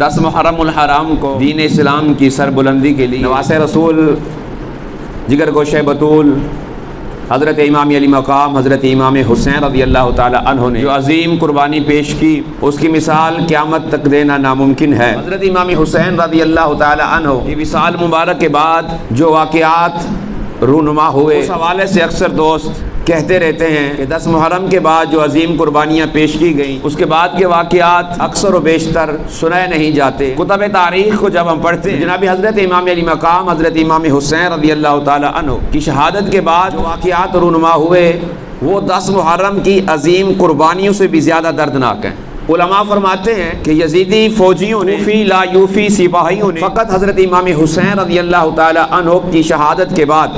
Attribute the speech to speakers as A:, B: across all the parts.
A: 10 محرم الحرام کو دین اسلام کی سربلندی کے لیے نواسۂ رسول جگر گوشہ بطول حضرت امام علی مقام حضرت امام حسین رضی اللہ تعالی عنہ نے جو عظیم قربانی پیش کی، اس کی مثال قیامت تک دینا ناممکن ہے۔ حضرت امام حسین رضی اللہ تعالی عنہ کی وصال مبارک کے بعد جو واقعات رونما ہوئے، اس حوالے سے اکثر دوست کہتے رہتے ہیں کہ 10 محرم کے بعد جو عظیم قربانیاں پیش کی گئیں، اس کے بعد کے واقعات اکثر و بیشتر سنائے نہیں جاتے۔ کتب تاریخ کو جب ہم پڑھتے ہیں، جناب حضرت امام علی مقام حضرت امام حسین رضی اللہ تعالی عنہ کی شہادت کے بعد جو واقعات رونما ہوئے، وہ 10 محرم کی عظیم قربانیوں سے بھی زیادہ دردناک ہیں۔ علماء فرماتے ہیں کہ یزیدی فوجیوں نے یوفی لا یوفی سپاہیوں نے فقط حضرت امام حسین رضی اللہ تعالی عنہ کی شہادت کے بعد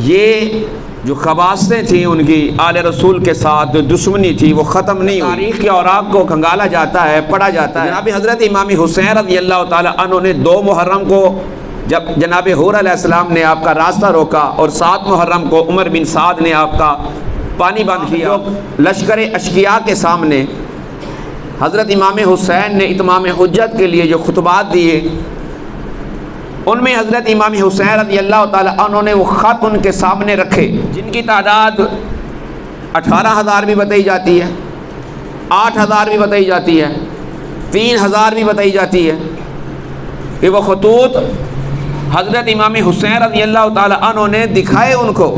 A: یہ جو خباثتیں تھیں ان کی آل رسول کے ساتھ جو دشمنی تھی وہ ختم نہیں ہوئی۔ تاریخ کے اوراق کو کھنگالا جاتا ہے، پڑھا جاتا ہے۔ جناب حضرت امام حسین رضی اللہ تعالی عنہ نے 2 محرم کو جب جناب حور علیہ السلام نے آپ کا راستہ روکا اور 7 محرم کو عمر بن سعد نے آپ کا پانی بند کیا، لشکر اشقیاء کے سامنے حضرت امام حسین نے اتمام حجت کے لیے جو خطبات دیے، ان میں حضرت امام حسین رضی اللہ تعالی عنہ نے وہ خط ان کے سامنے رکھے، جن کی تعداد 18,000 بھی بتائی جاتی ہے، 8,000 بھی بتائی جاتی ہے، 3,000 بھی بتائی جاتی ہے، کہ وہ خطوط حضرت امام حسین رضی اللہ تعالی عنہ نے دکھائے ان کو،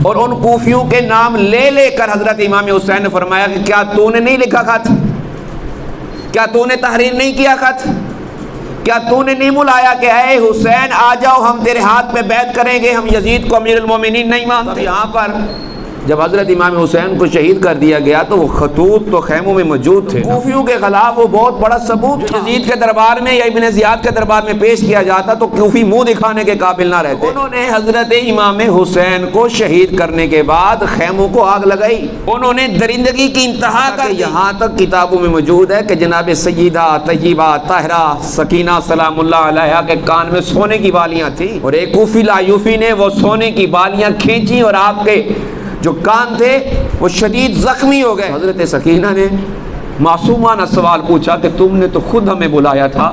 A: اور ان کوفیوں کے نام لے لے کر حضرت امام حسین نے فرمایا کہ کیا تو نے نہیں لکھا خط؟ کیا تو نے تحریر نہیں کیا خط؟ کیا تو نے نہیں بلایا کہ اے حسین آ جاؤ، ہم تیرے ہاتھ پہ بیعت کریں گے، ہم یزید کو امیر المومنین نہیں مانتے؟ یہاں پر جب حضرت امام حسین کو شہید کر دیا گیا تو وہ خطوط تو خیموں میں موجود تھے۔ کوفیوں کے خلاف وہ بہت بڑا ثبوت تھا۔ یزید کے دربار میں یا ابن زیاد کے دربار میں پیش کیا جاتا تو کوفی منہ دکھانے کے قابل نہ رہتے۔ انہوں نے حضرت امام حسین کو شہید کرنے کے بعد خیموں کو آگ لگائی، انہوں نے درندگی کی انتہا کر، یہاں تک کتابوں میں موجود ہے کہ جناب سیدہ طیبہ طاہرہ سکینہ سلام اللہ علیہا کے کان میں سونے کی بالیاں تھیں، اور ایک کوفی لایوفی نے وہ سونے کی بالیاں کھینچی اور آپ کے جو کان تھے وہ شدید زخمی ہو گئے۔ حضرت سکینہ نے معصومانہ سوال پوچھا کہ تم نے تو خود ہمیں بلایا تھا،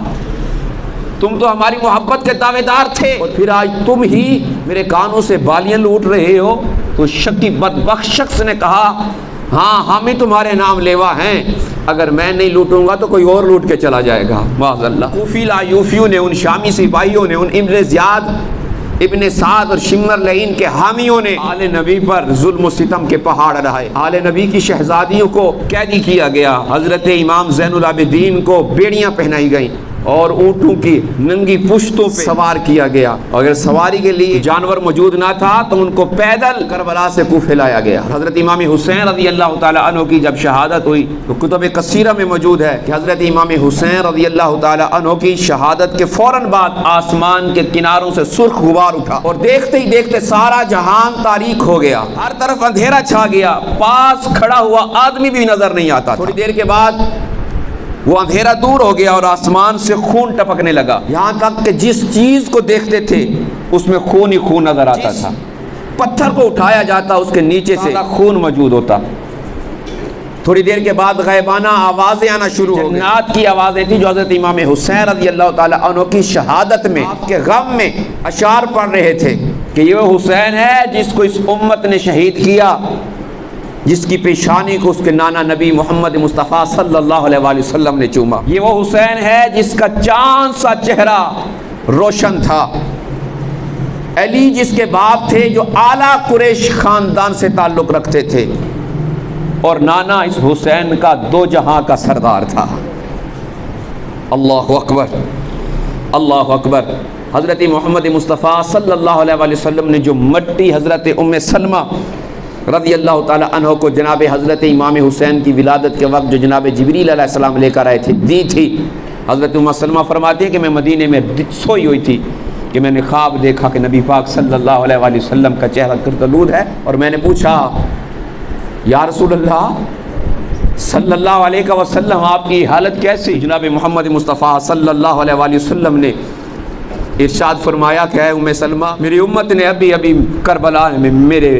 A: تم تو ہماری محبت کے دعوے دار تھے، اور پھر آج تم ہی میرے کانوں سے بالیاں لوٹ رہے ہو؟ تو شکی بدبخت شخص نے کہا ہاں ہم ہی تمہارے نام لیوا ہیں، اگر میں نہیں لوٹوں گا تو کوئی اور لوٹ کے چلا جائے گا معاذ اللہ۔ کوفی لایوفیوں نے، ان شامی سپاہیوں نے، ان ابن زیاد ابن سعد اور شمر لعین کے حامیوں نے آل نبی پر ظلم و ستم کے پہاڑ اڑائے۔ آل نبی کی شہزادیوں کو قیدی کیا گیا، حضرت امام زین العابدین کو بیڑیاں پہنائی گئیں اور اونٹوں کی ننگی پشتوں پہ سوار کیا گیا، اگر سواری کے لیے جانور موجود نہ تھا تو ان کو پیدل کربلا سے کوفہ لایا گیا۔ حضرت امام حسین رضی اللہ تعالی عنہ کی جب شہادت ہوئی تو کتب کثیرہ میں موجود ہے کہ حضرت امام حسین رضی اللہ تعالی عنہ کی شہادت کے فوراً بعد آسمان کے کناروں سے سرخ غبار اٹھا، اور دیکھتے ہی دیکھتے سارا جہان تاریک ہو گیا، ہر طرف اندھیرا چھا گیا، پاس کھڑا ہوا آدمی بھی نظر نہیں آتا۔ تھوڑی دیر کے بعد وہ اندھیرا دور ہو گیا اور آسمان سے خون ٹپکنے لگا، یہاں تک کہ جس چیز کو دیکھتے تھے اس میں خون ہی خون نظر آتا تھا، پتھر کو اٹھایا جاتا اس کے نیچے سے خون موجود ہوتا۔ تھوڑی دیر کے بعد غیبانہ آوازیں آنا شروع ہو گئی، جنات کی آوازیں تھیں جو حضرت امام حسین رضی اللہ تعالی عنہ کی شہادت میں آپ کے غم میں اشعار پڑھ رہے تھے کہ یہ حسین ہے جس کو اس امت نے شہید کیا، جس کی پیشانی کو اس کے نانا نبی محمد مصطفیٰ صلی اللہ علیہ وآلہ وسلم نے چوما، یہ وہ حسین ہے جس کا چاند سا چہرہ روشن تھا، علی جس کے باپ تھے جو اعلیٰ قریش خاندان سے تعلق رکھتے تھے، اور نانا اس حسین کا 2 جہاں کا سردار تھا۔ اللہ اکبر اللہ اکبر۔ حضرت محمد مصطفیٰ صلی اللہ علیہ وآلہ وسلم نے جو مٹی حضرت ام سلمہ رضی اللہ تعالی عنہ کو جناب حضرت امام حسین کی ولادت کے وقت جو جناب جبریل علیہ السلام لے کر آئے تھے دی تھی، حضرت ام سلمہ فرماتی ہے کہ میں مدینے میں سوئی ہوئی تھی کہ میں نے خواب دیکھا کہ نبی پاک صلی اللہ علیہ وآلہ وسلم کا چہرہ کردلود ہے، اور میں نے پوچھا یا رسول اللہ صلی اللہ علیہ وسلم آپ کی حالت کیسی؟ جناب محمد مصطفیٰ صلی اللہ علیہ وآلہ وسلم نے ارشاد فرمایا کہ اے ام سلمہ، میری امت نے ابھی کربلا میں میرے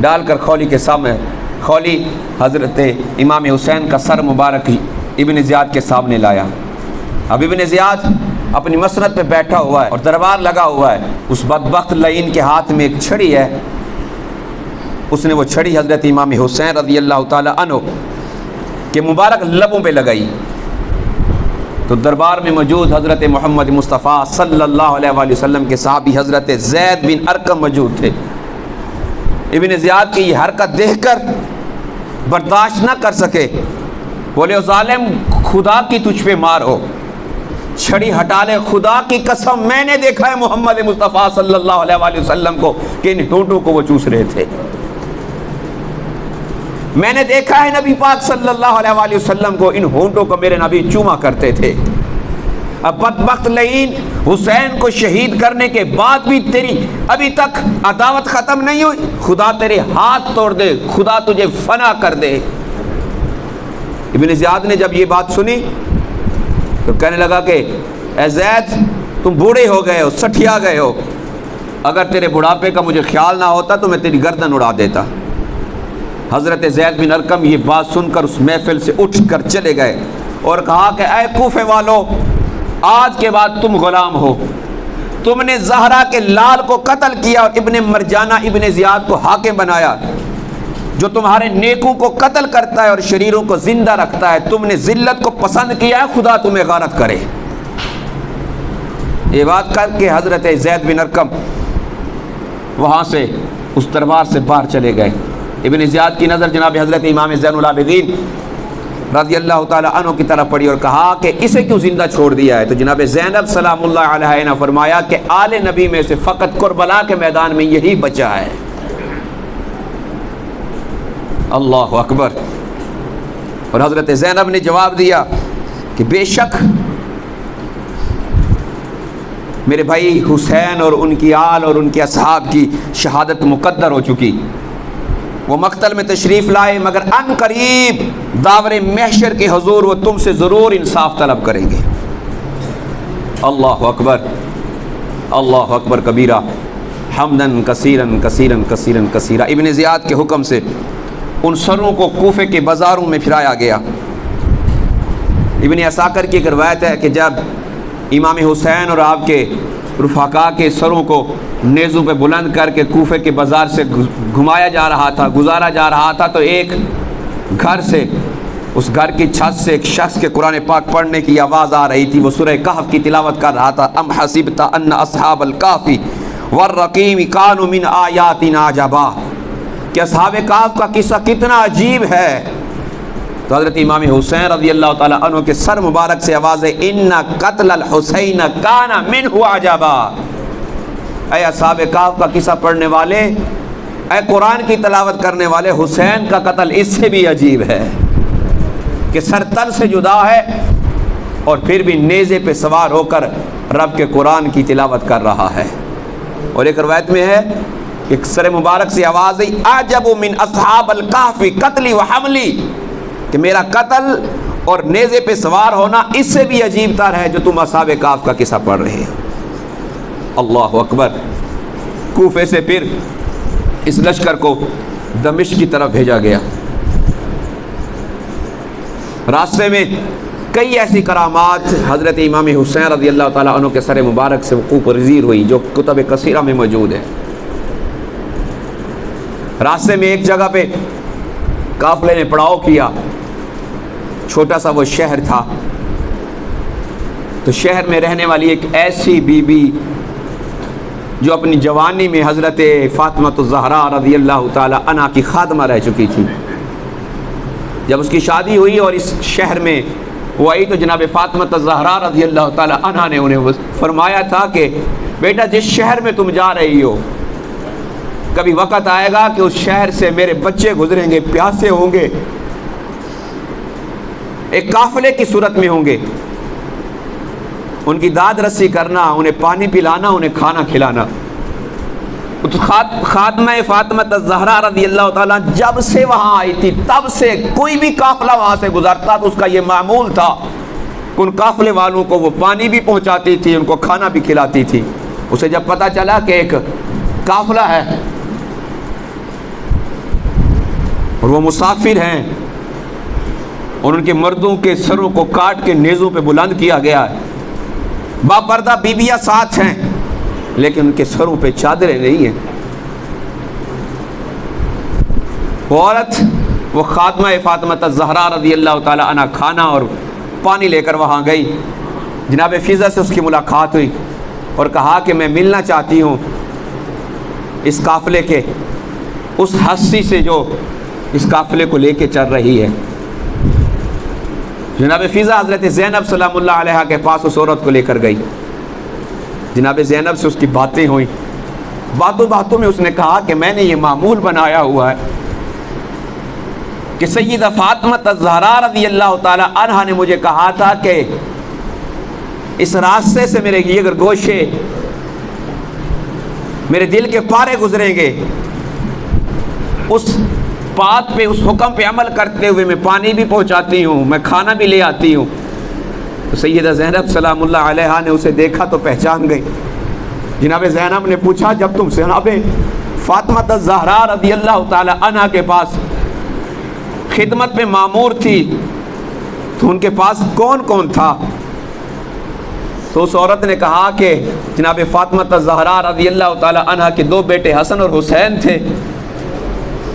A: ڈال کر خولی کے سامنے، خولی حضرت امام حسین کا سر مبارک ابن زیاد کے سامنے لایا۔ اب ابن زیاد اپنی مسند پہ بیٹھا ہوا ہے اور دربار لگا ہوا ہے، اس بدبخت لعین کے ہاتھ میں ایک چھڑی ہے، اس نے وہ چھڑی حضرت امام حسین رضی اللہ تعالی عنہ کے مبارک لبوں پہ لگائی، تو دربار میں موجود حضرت محمد مصطفیٰ صلی اللہ علیہ وآلہ وسلم کے صحابی حضرت زید بن ارقم موجود تھے۔ ابن زیاد کی یہ حرکت دیکھ کر برداشت نہ کر سکے، بولے او ظالم، خدا کی تجھ پہ مار ہو، چھڑی ہٹا لے، خدا کی قسم میں نے دیکھا ہے محمد مصطفیٰ صلی اللہ علیہ وآلہ وسلم کو کہ ان ہونٹوں کو وہ چوس رہے تھے، میں نے دیکھا ہے نبی پاک صلی اللہ علیہ وآلہ وسلم کو، ان ہونٹوں کو میرے نبی چوما کرتے تھے۔ اب بدبخت لعین، حسین کو شہید کرنے کے بعد بھی تیری ابھی تک عداوت ختم نہیں ہوئی، خدا تیرے ہاتھ توڑ دے، خدا تجھے فنا کر دے۔ ابن زیاد نے جب یہ بات سنی تو کہنے لگا کہ اے زید، تم بوڑھے ہو گئے ہو، سٹھیا گئے ہو، اگر تیرے بڑھاپے کا مجھے خیال نہ ہوتا تو میں تیری گردن اڑا دیتا۔ حضرت زید بن ارقم یہ بات سن کر اس محفل سے اٹھ کر چلے گئے اور کہا کہ اے کوفے والو، آج کے بعد تم غلام ہو، تم نے زہرا کے لال کو قتل کیا اور ابن مرجانہ ابن زیاد کو حاکم بنایا، جو تمہارے نیکوں کو قتل کرتا ہے اور شریروں کو زندہ رکھتا ہے، تم نے ذلت کو پسند کیا ہے، خدا تمہیں غارت کرے۔ یہ بات کر کے حضرت زید بن ارقم وہاں سے اس دربار سے باہر چلے گئے۔ ابن زیاد کی نظر جناب حضرت امام زین العابدین رضی اللہ تعالی عنہ کی طرف پڑی اور کہا کہ اسے کیوں زندہ چھوڑ دیا ہے؟ تو جناب زینب سلام اللہ علیہ نے فرمایا کہ آل نبی میں سے فقط کربلا کے میدان میں یہی بچا ہے۔ اللہ اکبر۔ اور حضرت زینب نے جواب دیا کہ بے شک میرے بھائی حسین اور ان کی آل اور ان کے اصحاب کی شہادت مقدر ہو چکی، وہ مقتل میں تشریف لائے، مگر ان قریب داور محشر کے حضور وہ تم سے ضرور انصاف طلب کریں گے۔ اللہ اکبر، اللہ اکبر کبیرہ، حمدن کثیرن کثیرن کثیرن کثیرہ۔ ابن زیاد کے حکم سے ان سروں کو کوفے کے بازاروں میں پھرایا گیا۔ ابن عساکر کی ایک روایت ہے کہ جب امام حسین اور آپ کے رفقا کے سروں کو نیزوں پہ بلند کر کے کوفے کے بازار سے گھمایا جا رہا تھا، گزارا جا رہا تھا، تو ایک گھر سے، اس گھر کی چھت سے ایک شخص کے قرآن پاک پڑھنے کی آواز آ رہی تھی، وہ سورہ کہف کی تلاوت کر رہا تھا۔ ام حسبت ان اصحاب الکہف والرقیم کانوا من آیاتنا عجبا، کہ اصحاب کہف کا قصہ کتنا عجیب ہے۔ تو حضرت امام حسین رضی اللہ تعالی عنہ کے سر مبارک سے آواز ہے، ان قتل الحسین کان منہ عجبا۔ اے اصحاب کہف کا قصہ پڑھنے والے، اے قرآن کی تلاوت کرنے والے، حسین کا قتل اس سے بھی عجیب ہے کہ سر تن سے جدا ہے اور پھر بھی نیزے پہ سوار ہو کر رب کے قرآن کی تلاوت کر رہا ہے۔ اور ایک روایت میں ہے کہ سر مبارک سے آواز ہے، اعجب من اصحاب الکہف قتلی و حملی، کہ میرا قتل اور نیزے پہ سوار ہونا اس سے بھی عجیب تر ہے جو تم اصحاب کہف کا قصہ پڑھ رہے ہو۔ اللہ اکبر۔ کوفے سے پھر اس لشکر کو دمشق کی طرف بھیجا گیا۔ راستے میں کئی ایسی کرامات حضرت امام حسین رضی اللہ تعالیٰ عنہ کے سر مبارک سے وقوع پذیر ہوئی جو کتب کثیرہ میں موجود ہے۔ راستے میں ایک جگہ پہ قافلے نے پڑاؤ کیا، چھوٹا سا وہ شہر تھا، تو شہر میں رہنے والی ایک ایسی بی بی جو اپنی جوانی میں حضرت فاطمہ الزہرا رضی اللہ تعالی عنہا کی خادمہ رہ چکی تھی، جب اس کی شادی ہوئی اور اس شہر میں وہ آئی تو جناب فاطمہ الزہرا رضی اللہ تعالی عنہا نے انہیں فرمایا تھا کہ بیٹا جس شہر میں تم جا رہی ہو کبھی وقت آئے گا کہ اس شہر سے میرے بچے گزریں گے، پیاسے ہوں گے، ایک قافلے کی صورت میں ہوں گے، ان کی داد رسی کرنا، انہیں پانی پلانا، انہیں کھانا کھلانا۔ خاتمہ فاطمہ الزہرا رضی اللہ تعالیٰ جب سے وہاں آئی تھی تب سے کوئی بھی قافلہ وہاں سے گزرتا تو اس کا یہ معمول تھا کہ ان قافلے والوں کو وہ پانی بھی پہنچاتی تھی، ان کو کھانا بھی کھلاتی تھی۔ اسے جب پتہ چلا کہ ایک قافلہ ہے اور وہ مسافر ہیں اور ان کے مردوں کے سروں کو کاٹ کے نیزوں پہ بلند کیا گیا ہے. باپردہ بیویاں ساتھ ہیں لیکن ان کے سروں پہ چادریں نہیں ہیں. وہ عورت وہ خاتمہ فاطمہ الزہرا رضی اللہ تعالی عنہ کھانا اور پانی لے کر وہاں گئی. جناب فضہ سے اس کی ملاقات ہوئی اور کہا کہ میں ملنا چاہتی ہوں اس قافلے کے اس ہستی سے جو اس قافلے کو لے کے چل رہی ہے. جناب فضہ حضرت زینب سلام اللہ علیہ کے پاس اس عورت کو لے کر گئی. جناب زینب سے اس کی باتیں ہوئیں. باتوں باتوں میں اس نے کہا کہ میں نے یہ معمول بنایا ہوا ہے کہ سیدہ فاطمہ الزہرا رضی اللہ تعالی عنہا نے مجھے کہا تھا کہ اس راستے سے میرے جگر گوشے میرے دل کے پارے گزریں گے. اس بات پہ اس حکم پہ عمل کرتے ہوئے میں پانی بھی پہنچاتی ہوں, میں کھانا بھی لے آتی ہوں. تو سیدہ زینب سلام اللہ علیہا نے اسے دیکھا تو پہچان گئی. جناب زینب نے پوچھا جب تم جناب فاطمہ الزہرا رضی اللہ تعالی عنہا کے پاس خدمت میں مامور تھی تو ان کے پاس کون کون تھا؟ تو اس عورت نے کہا کہ جناب فاطمہ الزہرا رضی اللہ تعالی عنہا کے 2 بیٹے حسن اور حسین تھے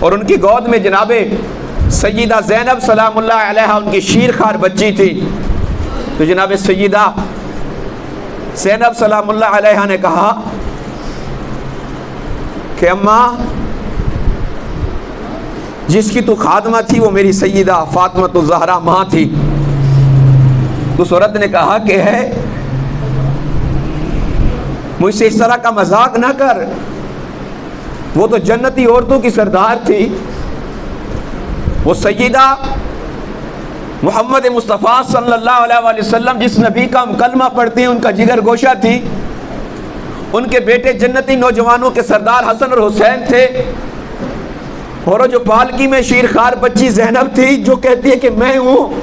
A: اور ان کی گود میں جناب سیدہ زینب سلام اللہ علیہا ان کی شیرخوار بچی تھی. تو جناب سیدہ زینب سلام اللہ علیہا نے کہا کہ اماں جس کی تو خادمہ تھی وہ میری سیدہ فاطمہ الزہرا ماں تھی. تو اس عورت نے کہا کہ ہے مجھ سے اس طرح کا مذاق نہ کر, وہ تو جنتی عورتوں کی سردار تھی. وہ سیدہ محمد مصطفیٰ صلی اللہ علیہ وآلہ وسلم جس نبی کا ہم کلمہ پڑھتے ہیں ان کا جگر گوشہ تھی. ان کے بیٹے جنتی نوجوانوں کے سردار حسن اور حسین تھے. اور وہ جو پالکی میں شیرخوار بچی زینب تھی جو کہتی ہے کہ میں ہوں,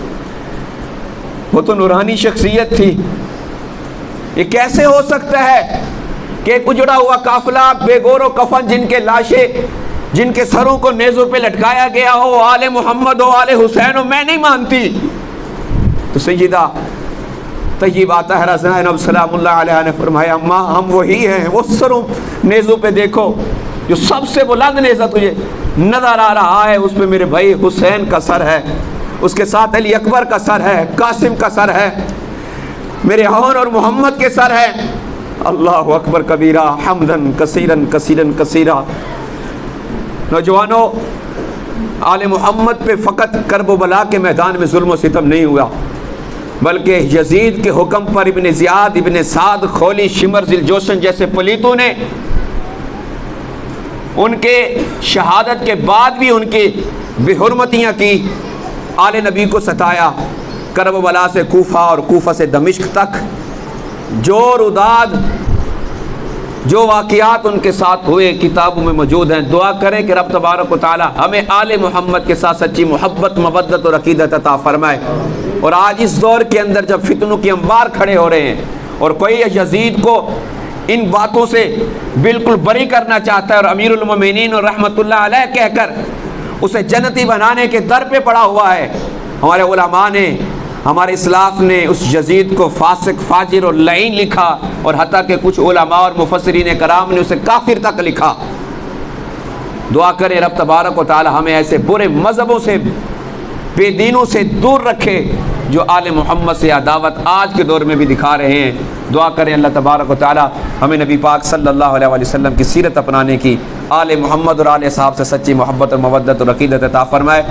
A: وہ تو نورانی شخصیت تھی. یہ کیسے ہو سکتا ہے کہ ایک اجڑا ہوا قافلہ بے گور و کفن جن کے لاشیں جن کے سروں کو نیزوں پہ لٹکایا گیا ہو آل محمد ہو آل حسین ہو, میں نہیں مانتی. تو سیدہ طیبہ طاہرہ زینب سلام اللہ علیہ نے فرمایا اماں ہم وہی ہیں. وہ سروں نیزوں پہ دیکھو جو سب سے بلند نیزہ تجھے نظر آ رہا ہے, اس پہ میرے بھائی حسین کا سر ہے, اس کے ساتھ علی اکبر کا سر ہے, قاسم کا سر ہے, میرے ہون اور محمد کے سر ہے. اللہ اکبر کبیرہ حمدن کثیرن کثیرن کثیرہ. نوجوانوں آل محمد پہ فقط کرب و بلا کے میدان میں ظلم و ستم نہیں ہوا بلکہ یزید کے حکم پر ابن زیاد, ابن سعد, خولی, شمر, ذوالجوشن جیسے پلیتوں نے ان کے شہادت کے بعد بھی ان کی بے حرمتیاں کی, آل نبی کو ستایا. کرب و بلا سے کوفہ اور کوفہ سے دمشق تک جو رداد جو واقعات ان کے ساتھ ہوئے کتابوں میں موجود ہیں. دعا کریں کہ رب تبارک و تعالی ہمیں آل محمد کے ساتھ سچی محبت, مودت اور عقیدت عطا فرمائے. اور آج اس دور کے اندر جب فتنوں کی انبار کھڑے ہو رہے ہیں اور کوئی یزید کو ان باتوں سے بالکل بری کرنا چاہتا ہے اور امیر المومنین اور رحمت اللہ علیہ کہہ کر اسے جنتی بنانے کے در پہ پڑا ہوا ہے, ہمارے علماء نے ہمارے اسلاف نے اس یزید کو فاسق, فاجر اور لعین لکھا اور حتیٰ کہ کچھ علماء اور مفسرین کرام نے اسے کافر تک لکھا. دعا کریں رب تبارک و تعالی ہمیں ایسے برے مذہبوں سے, بے دینوں سے دور رکھے جو آل محمد سے عداوت آج کے دور میں بھی دکھا رہے ہیں. دعا کریں اللہ تبارک و تعالی ہمیں نبی پاک صلی اللہ علیہ وسلم کی سیرت اپنانے کی, آل محمد اور آل صحاب سے سچی محبت اور مودت اور عقیدت عطا فرمائے.